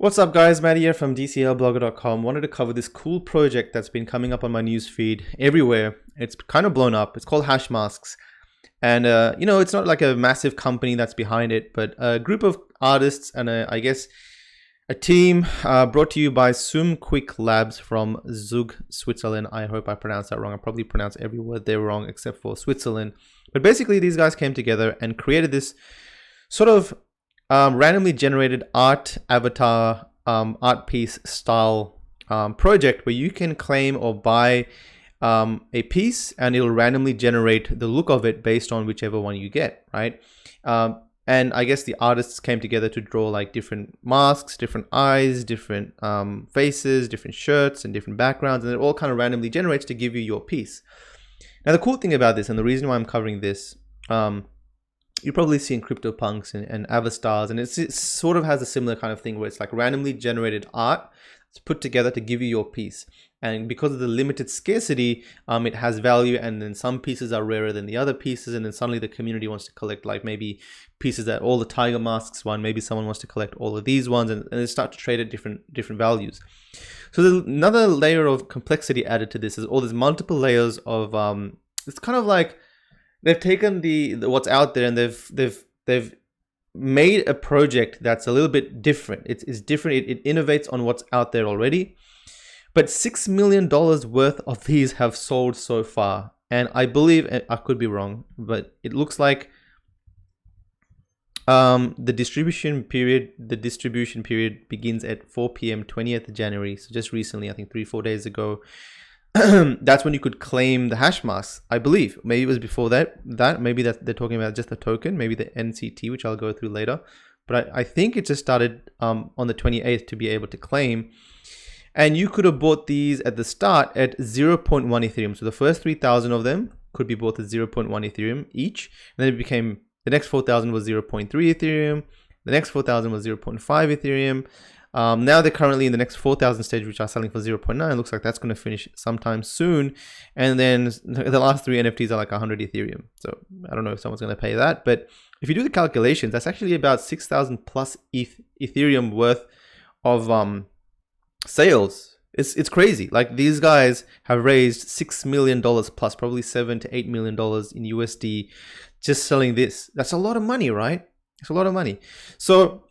What's up guys, Matt here from DCLblogger.com. Wanted to cover this cool project that's been coming up on my newsfeed everywhere. It's kind of blown up. It's called Hashmasks. And it's not like a massive company that's behind it, but a group of artists and I guess a team brought to you by Suum Cuique Labs from Zug, Switzerland. I hope I pronounced that wrong. I probably pronounced every word there wrong except for Switzerland. But basically these guys came together and created this sort of randomly generated art avatar art piece style project where you can claim or buy a piece and it'll randomly generate the look of it based on whichever one you get, right? And I guess the artists came together to draw like different masks, different eyes, different faces, different shirts and different backgrounds, and it all kind of randomly generates to give you your piece. Now the cool thing about this, and the reason why I'm covering this, you probably seen CryptoPunks and Avastars, and it sort of has a similar kind of thing where it's like randomly generated art. It's put together to give you your piece. And because of the limited scarcity, it has value, and then some pieces are rarer than the other pieces, and then suddenly the community wants to collect like maybe pieces that all the tiger masks won, maybe someone wants to collect all of these ones, and they start to trade at different values. So there's another layer of complexity added to this is all these multiple layers of it's kind of like they've taken the what's out there and they've made a project that's a little bit different. It's different. It innovates on what's out there already. But $6 million worth of these have sold so far, and I believe, I could be wrong, but it looks like the distribution period begins at 4 p.m. 20th of January. So just recently, I think 3-4 days ago. That's when you could claim the hash masks, I believe. Maybe it was before that maybe that they're talking about just the token, maybe the NCT, which I'll go through later. But I think it just started on the 28th to be able to claim. And you could have bought these at the start at 0.1 Ethereum. So the first 3,000 of them could be bought at 0.1 Ethereum each. And then it became, the next 4,000 was 0.3 Ethereum. The next 4,000 was 0.5 Ethereum. Now they're currently in the next 4,000 stage, which are selling for 0.9. It looks like that's going to finish sometime soon. And then the last three NFTs are like 100 Ethereum. So I don't know if someone's going to pay that. But if you do the calculations, that's actually about 6,000 plus Ethereum worth of sales. It's crazy. Like these guys have raised $6 million plus, probably $7 to $8 million in USD just selling this. That's a lot of money, right? It's a lot of money. So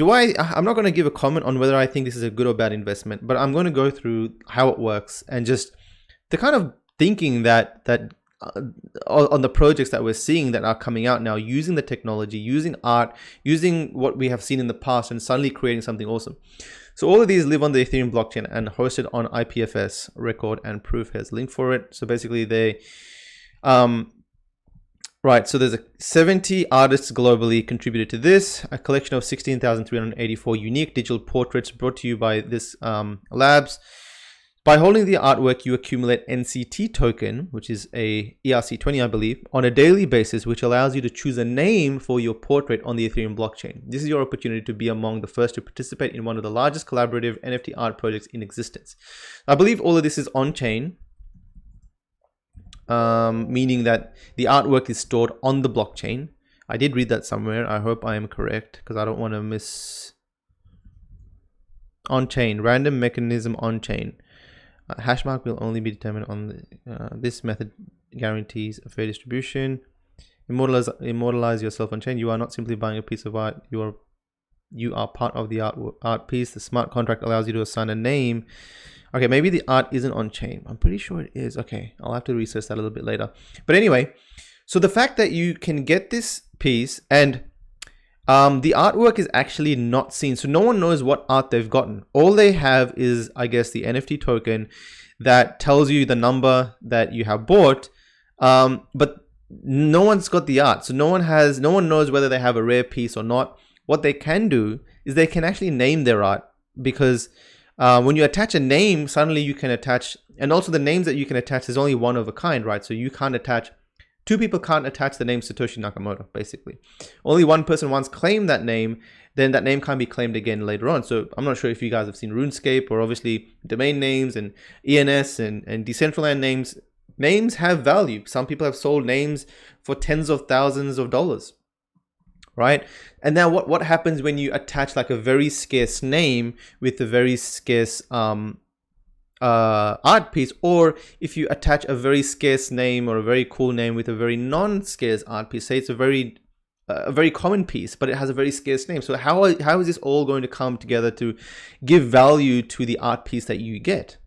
I'm not going to give a comment on whether I think this is a good or bad investment, but I'm going to go through how it works and just the kind of thinking that on the projects that we're seeing that are coming out now, using the technology, using art, using what we have seen in the past, and suddenly creating something awesome. So all of these live on the Ethereum blockchain and hosted on IPFS record and proof. Here's a link for it. So basically they right, so there's 70 artists globally contributed to this, a collection of 16,384 unique digital portraits brought to you by this labs. By holding the artwork, you accumulate NCT token, which is a ERC20, I believe, on a daily basis, which allows you to choose a name for your portrait on the Ethereum blockchain. This is your opportunity to be among the first to participate in one of the largest collaborative NFT art projects in existence. I believe all of this is on-chain. Meaning that the artwork is stored on the blockchain. I did read that somewhere. I hope I am correct because I don't want to miss. On-chain, random mechanism on-chain. Hashmark will only be determined on this method guarantees a fair distribution. Immortalize yourself on-chain. You are not simply buying a piece of art. You are part of the art piece. The smart contract allows you to assign a name. Okay, maybe the art isn't on chain. I'm pretty sure it is. Okay, I'll have to research that a little bit later. But anyway, so the fact that you can get this piece and the artwork is actually not seen. So no one knows what art they've gotten. All they have is, I guess, the NFT token that tells you the number that you have bought. But no one's got the art. So no one knows whether they have a rare piece or not. What they can do is they can actually name their art, because when you attach a name, suddenly you can attach, and also the names that you can attach is only one of a kind, right? So you can't attach, two people can't attach the name Satoshi Nakamoto, basically. Only one person once claimed that name, then that name can't be claimed again later on. So I'm not sure if you guys have seen RuneScape, or obviously domain names and ENS and Decentraland names. Names have value. Some people have sold names for tens of thousands of dollars. right? And now what happens when you attach like a very scarce name with a very scarce art piece, or if you attach a very scarce name or a very cool name with a very non-scarce art piece? Say it's a very common piece, but it has a very scarce name. So how is this all going to come together to give value to the art piece that you get?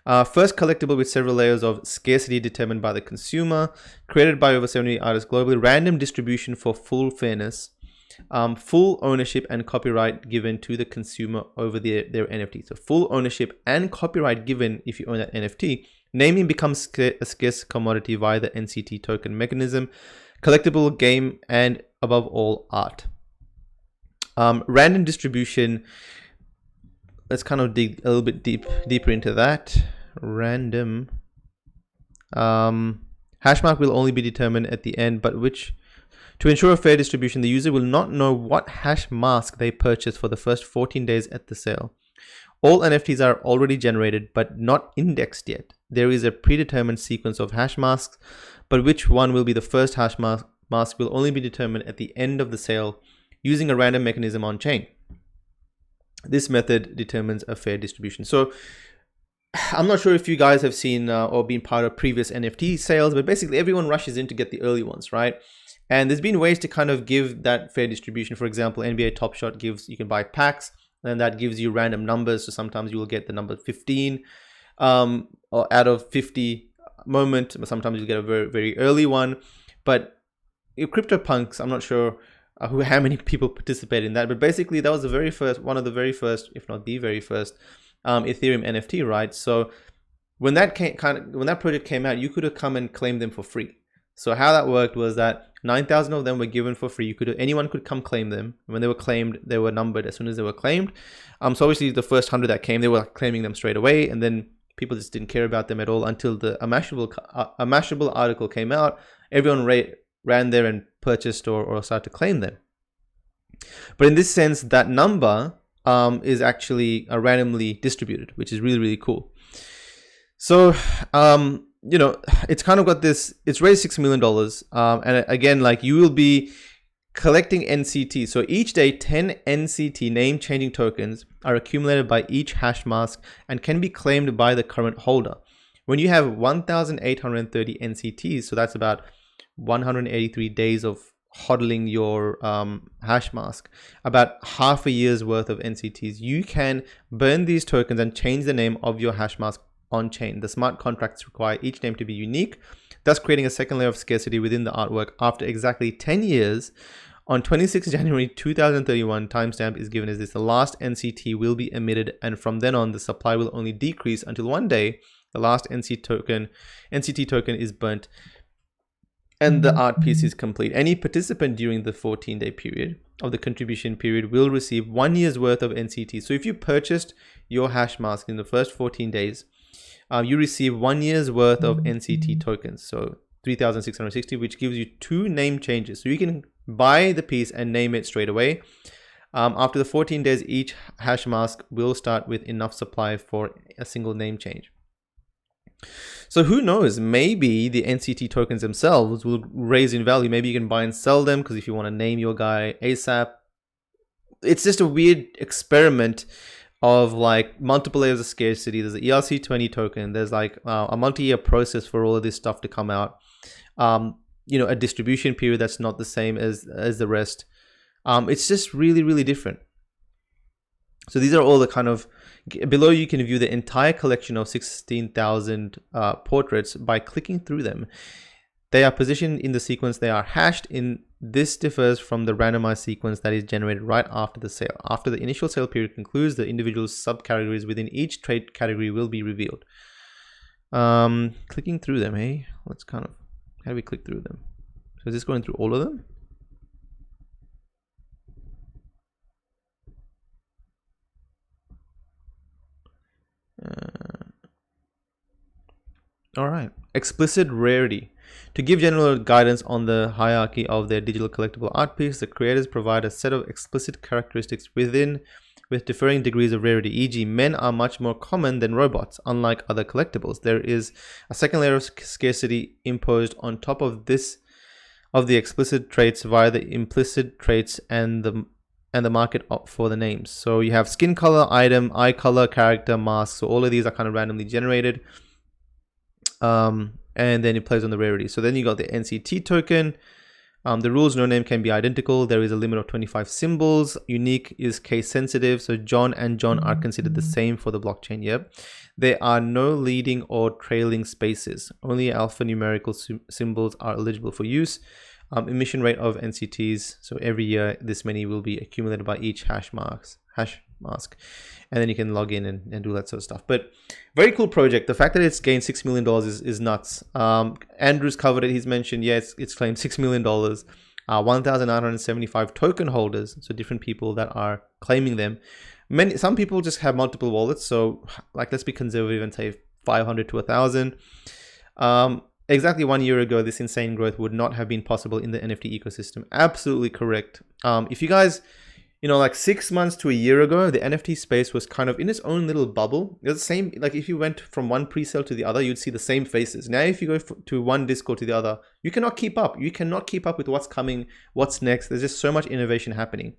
First collectible with several layers of scarcity determined by the consumer, created by over 70 artists globally, random distribution for full fairness, full ownership and copyright given to the consumer over their NFT. So full ownership and copyright given if you own that NFT. Naming becomes a scarce commodity via the NCT token mechanism, collectible, game, and above all, art. Random distribution. Let's kind of dig a little bit deeper into that. Random. Hashmark will only be determined at the end, but which, to ensure a fair distribution, the user will not know what hash mask they purchased for the first 14 days at the sale. All NFTs are already generated, but not indexed yet. There is a predetermined sequence of hash masks, but which one will be the first hash mask will only be determined at the end of the sale using a random mechanism on chain. This method determines a fair distribution. So I'm not sure if you guys have seen or been part of previous NFT sales, but basically everyone rushes in to get the early ones, right? And there's been ways to kind of give that fair distribution. For example, NBA Top Shot gives, you can buy packs, and that gives you random numbers. So sometimes you will get the number 15 or out of 50 moment, but sometimes you get a very, very early one. But CryptoPunks, I'm not sure how many people participate in that, but basically that was the very first, one of the very first, if not the very first, Ethereum NFT, right? So when that project came out, you could have come and claimed them for free. So how that worked was that 9,000 of them were given for free. Anyone could come claim them. When they were claimed, they were numbered as soon as they were claimed. So obviously the first 100 that came, they were claiming them straight away, and then people just didn't care about them at all until a Mashable article came out. Everyone ran there and purchased or started to claim them. But in this sense, that number is actually randomly distributed, which is really, really cool. So, you know, it's kind of got this, it's raised $6 million. And again, like, you will be collecting NCT. So each day, 10 NCT name changing tokens are accumulated by each hash mask and can be claimed by the current holder. When you have 1,830 NCTs, so that's about 183 days of hodling your hash mask, about half a year's worth of NCTs, you can burn these tokens and change the name of your hash mask on chain. The smart contracts require each name to be unique, thus creating a second layer of scarcity within the artwork. After exactly 10 years, on 26 January 2031, timestamp is given as this, the last NCT will be emitted, and from then on, the supply will only decrease until one day the last NCT token is burnt and the art piece is complete. Any participant during the 14-day period of the contribution period will receive 1 year's worth of NCT. So if you purchased your hash mask in the first 14 days, you receive 1 year's worth of NCT tokens. So 3,660, which gives you 2 name changes. So you can buy the piece and name it straight away. After the 14 days, each hash mask will start with enough supply for a single name change. So who knows, maybe the NCT tokens themselves will raise in value. Maybe you can buy and sell them, because if you want to name your guy ASAP, it's just a weird experiment of like multiple layers of scarcity. There's the ERC20 token. There's like a multi-year process for all of this stuff to come out. You know, a distribution period that's not the same as the rest. It's just really, really different. So these are all the kind of, below you can view the entire collection of 16,000 portraits by clicking through them. They are positioned in the sequence they are hashed in. This differs from the randomized sequence that is generated right after the sale. After the initial sale period concludes, the individual subcategories within each trade category will be revealed. Clicking through them, hey? Let's kind of, how do we click through them? So is this going through all of them? All right. Explicit rarity. To give general guidance on the hierarchy of their digital collectible art piece, the creators provide a set of explicit characteristics with differing degrees of rarity. E.g., men are much more common than robots. Unlike other collectibles, there is a second layer of scarcity imposed on top of of the explicit traits via the implicit traits and the market for the names. So you have skin color, item, eye color, character, mask. So all of these are kind of randomly generated. And then it plays on the rarity. So then you got the NCT token. The rules, no name can be identical. There is a limit of 25 symbols. Unique is case sensitive. So John and John are considered the same for the blockchain. Yep. There are no leading or trailing spaces. Only alphanumerical symbols are eligible for use. Emission rate of NCTs. So every year, this many will be accumulated by each hash mask. And then you can log in and do that sort of stuff. But very cool project. The fact that it's gained $6 million is nuts. Andrew's covered it. He's mentioned, yes, it's claimed $6 million. 1,975 token holders. So different people that are claiming them. Some people just have multiple wallets. So like, let's be conservative and say 500 to 1,000. Exactly 1 year ago, this insane growth would not have been possible in the NFT ecosystem. Absolutely correct. If you guys, like 6 months to a year ago, the NFT space was kind of in its own little bubble. It's the same, like if you went from one pre-sale to the other, you'd see the same faces. Now, if you go to one Discord to the other, you cannot keep up. You cannot keep up with what's coming, what's next. There's just so much innovation happening.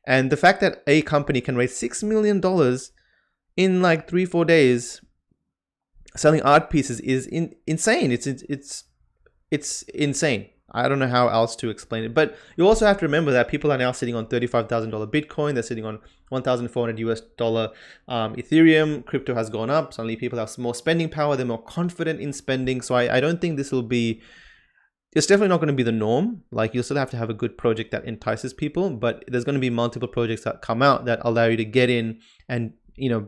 And the fact that a company can raise $6 million in like 3-4 days, selling art pieces is insane. It's insane. I don't know how else to explain it. But you also have to remember that people are now sitting on $35,000 Bitcoin. They're sitting on $1,400 Ethereum. Crypto has gone up. Suddenly people have more spending power. They're more confident in spending. So I don't think this will be, it's definitely not going to be the norm. Like, you'll still have to have a good project that entices people, but there's going to be multiple projects that come out that allow you to get in and,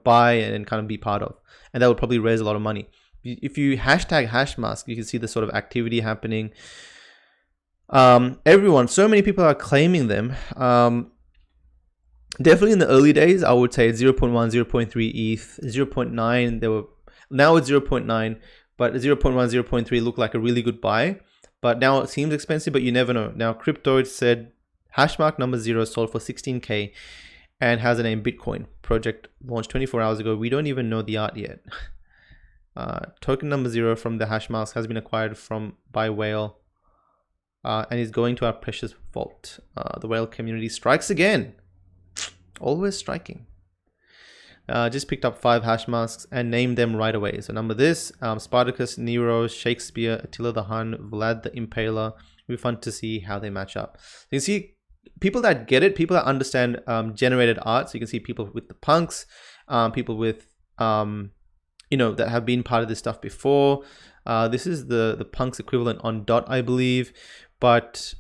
buy and kind of be part of. And that will probably raise a lot of money. If you hashtag Hashmasks, you can see the sort of activity happening. So many people are claiming them. Definitely in the early days, I would say 0.1, 0.3 ETH, 0.9. Now it's 0.9, but 0.1, 0.3 look like a really good buy. But now it seems expensive, but you never know. Now, Cryptoid said hashmark number 0 sold for 16K and has a name Bitcoin. Project launched 24 hours ago. We don't even know the art yet. Token number 0 from the Hashmasks has been acquired by Whale. And is going to our precious vault. The whale community strikes again. Always striking. Just picked up 5 Hashmasks and named them right away. So number this, Spartacus, Nero, Shakespeare, Attila the Hun, Vlad the Impaler. It'll be fun to see how they match up. So you can see people that get it, people that understand generated art. So you can see people with the punks, people with, that have been part of this stuff before. This is the punks equivalent on DOT, I believe. But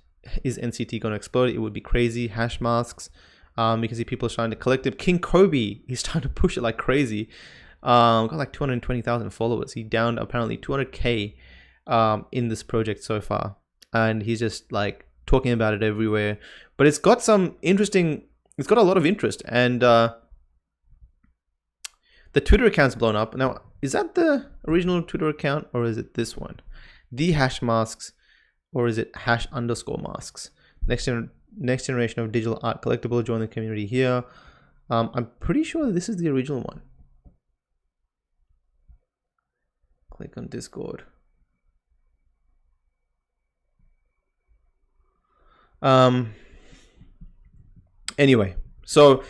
is NCT going to explode? It would be crazy. Hashmasks. You can see people trying to collect it. King Kobe, he's trying to push it like crazy. Got like 220,000 followers. He downed apparently 200K in this project so far. And he's just like talking about it everywhere. But it's got a lot of interest. And the Twitter account's blown up. Now, is that the original Twitter account or is it this one? The Hashmasks. Or is it #masks? Next generation of digital art collectible. Join the community here. I'm pretty sure this is the original one. Click on Discord. Anyway, so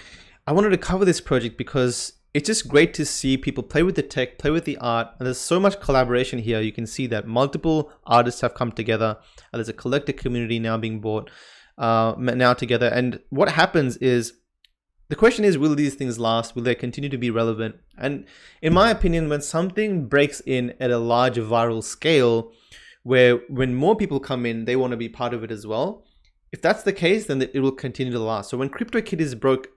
I wanted to cover this project because it's just great to see people play with the tech, play with the art. And there's so much collaboration here. You can see that multiple artists have come together. There's a collector community now being bought now together. And what happens is, the question is, will these things last? Will they continue to be relevant? And in my opinion, when something breaks in at a large viral scale, when more people come in, they want to be part of it as well. If that's the case, then it will continue to last. So when CryptoKitties broke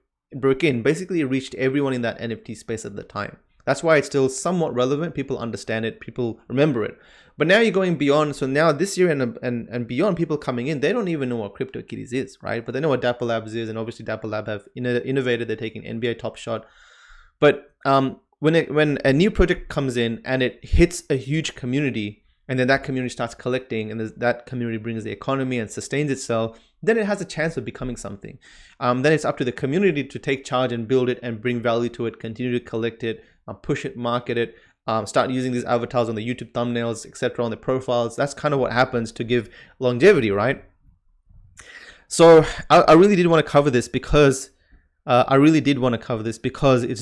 in, basically it reached everyone in that NFT space at the time. That's why it's still somewhat relevant. People understand it, people remember it. But now you're going beyond. So now this year and beyond, people coming in, they don't even know what CryptoKitties is, right? But they know what Dapper Labs is, and obviously Dapper Lab have innovated. They're taking NBA Top Shot. But when a new project comes in and it hits a huge community, and then that community starts collecting, and that community brings the economy and sustains itself, then it has a chance of becoming something. Then it's up to the community to take charge and build it and bring value to it, continue to collect it, push it, market it, start using these avatars on the YouTube thumbnails, etc., on the profiles. That's kind of what happens to give longevity, right? So I really did want to cover this because it's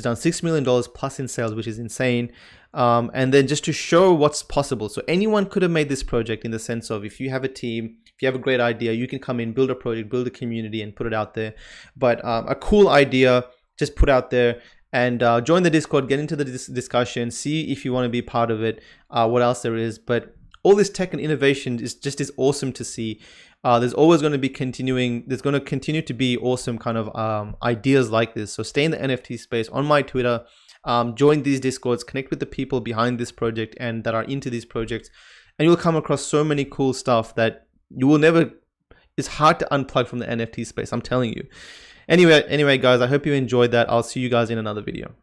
done $6 million plus in sales, which is insane. And then just to show what's possible. So anyone could have made this project, in the sense of, if you have a team, if you have a great idea, you can come in, build a project, build a community, and put it out there. But a cool idea, just put out there, and join the Discord, get into the discussion, see if you want to be part of it, what else there is. But all this tech and innovation is awesome to see. There's always going to be there's going to continue to be awesome kind of ideas like this. So stay in the NFT space on my Twitter, join these Discords, connect with the people behind this project and that are into these projects, and you'll come across so many cool stuff that you will never, it's hard to unplug from the NFT space, I'm telling you. Anyway guys, I hope you enjoyed that. I'll see you guys in another video.